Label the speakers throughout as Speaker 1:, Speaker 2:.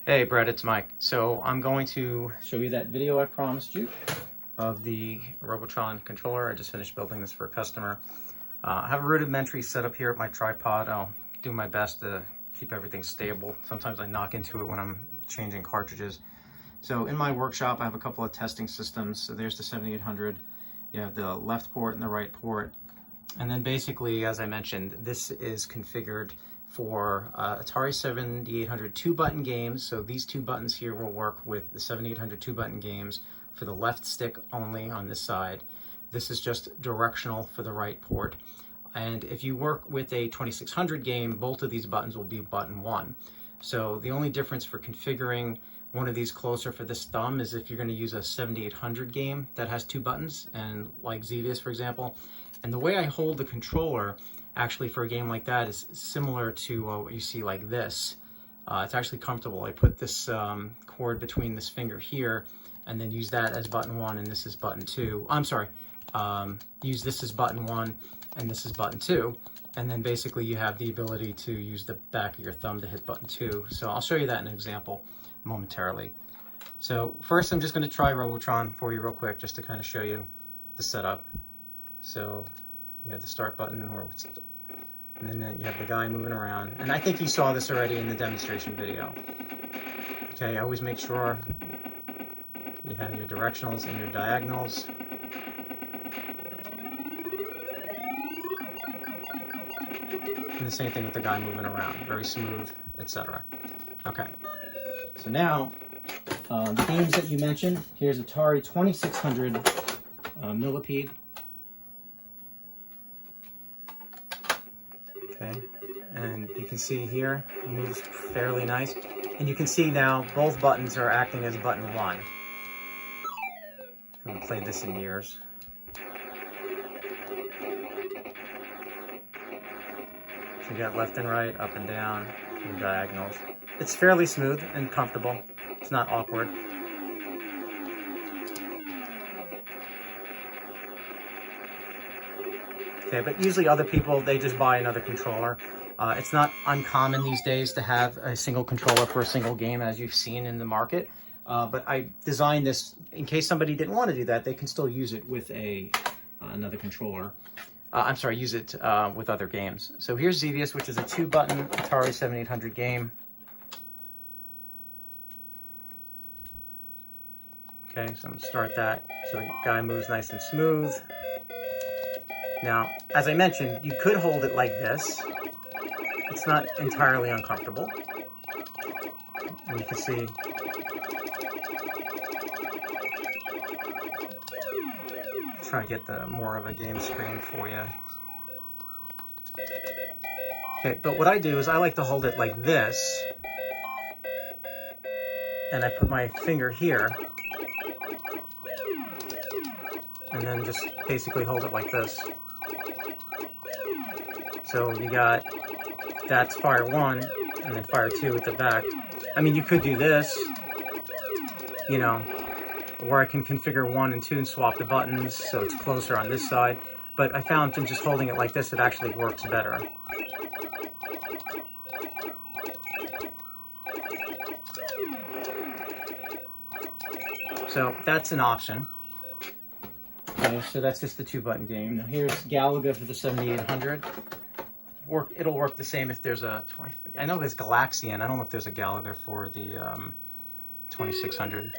Speaker 1: Hey Brett, it's Mike. So I'm going to show you that video I promised you of the Robotron controller. I just finished building this for a customer. I have a rudimentary setup here at my tripod. I'll do my best to keep everything stable. Sometimes I knock into it when I'm changing cartridges. So in my workshop, I have a couple of testing systems. So there's the 7800. You have the left port and the right port. And then basically, as I mentioned, this is configured for Atari 7800 2-button games. So these two buttons here will work with the 7800 2-button games for the left stick only on this side. This is just directional for the right port. And if you work with a 2600 game, both of these buttons will be button 1. So the only difference for configuring one of these closer for this thumb is if you're going to use a 7800 game that has two buttons, and like Xevious, for example. And the way I hold the controller actually for a game like that is similar to what you see like this. It's actually comfortable. I put this cord between this finger here and then use that as button 1 and this is button 2. I'm sorry, use this as button 1 and this is button 2. And then basically you have the ability to use the back of your thumb to hit button 2. So I'll show you that in an example momentarily. So first I'm just going to try Robotron for you real quick just to kind of show you the setup. So you have the start button, and then you have the guy moving around. And I think you saw this already in the demonstration video. Okay, always make sure you have your directionals and your diagonals. And the same thing with the guy moving around, very smooth, etc. Okay, so now the games that you mentioned, here's Atari 2600 Millipede. Okay, and you can see here, it moves fairly nice. And you can see now both buttons are acting as button 1. I haven't played this in years. So you got left and right, up and down, and diagonals. It's fairly smooth and comfortable. It's not awkward. Okay, but usually other people, they just buy another controller. It's not uncommon these days to have a single controller for a single game, as you've seen in the market. But I designed this in case somebody didn't want to do that. They can still use it with another controller. I'm sorry, use it with other games. So here's Xevious, which is a 2-button Atari 7800 game. Okay, so I'm going to start that. So the guy moves nice and smooth. Now, as I mentioned, you could hold it like this. It's not entirely uncomfortable. And you can see try to get the more of a game screen for you. Okay, but what I do is I like to hold it like this. And I put my finger here. And then just basically hold it like this. So you got, that's fire 1, and then fire 2 at the back. I mean, you could do this, you know, or I can configure 1 and 2 and swap the buttons so it's closer on this side. But I found from just holding it like this, it actually works better. So that's an option. Okay, so that's just the 2-button game. Now here's Galaga for the 7800. It'll work the same if there's a 20. I know there's Galaxian. I don't know if there's a Galaga for the 2600.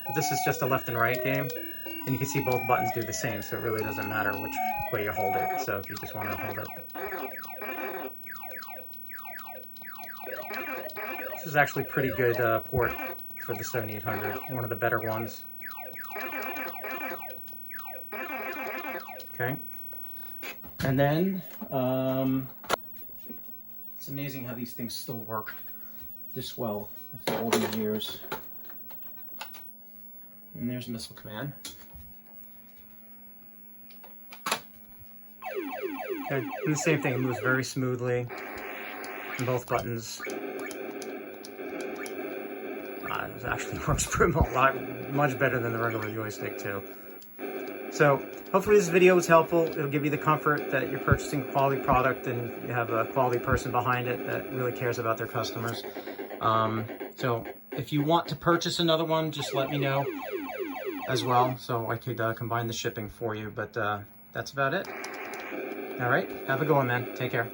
Speaker 1: But this is just a left and right game, and you can see both buttons do the same, so it really doesn't matter which way you hold it. So if you just want to hold it, this is actually pretty good port for the 7800. One of the better ones. Okay. And then, it's amazing how these things still work this well after all these years. And there's Missile Command. Okay, and the same thing, it moves very smoothly. And both buttons. It actually works much better than the regular joystick too. So hopefully this video was helpful. It'll give you the comfort that you're purchasing a quality product and you have a quality person behind it that really cares about their customers. So if you want to purchase another one, just let me know as well, so I could combine the shipping for you. But that's about it. All right, have a good one, man. Take care.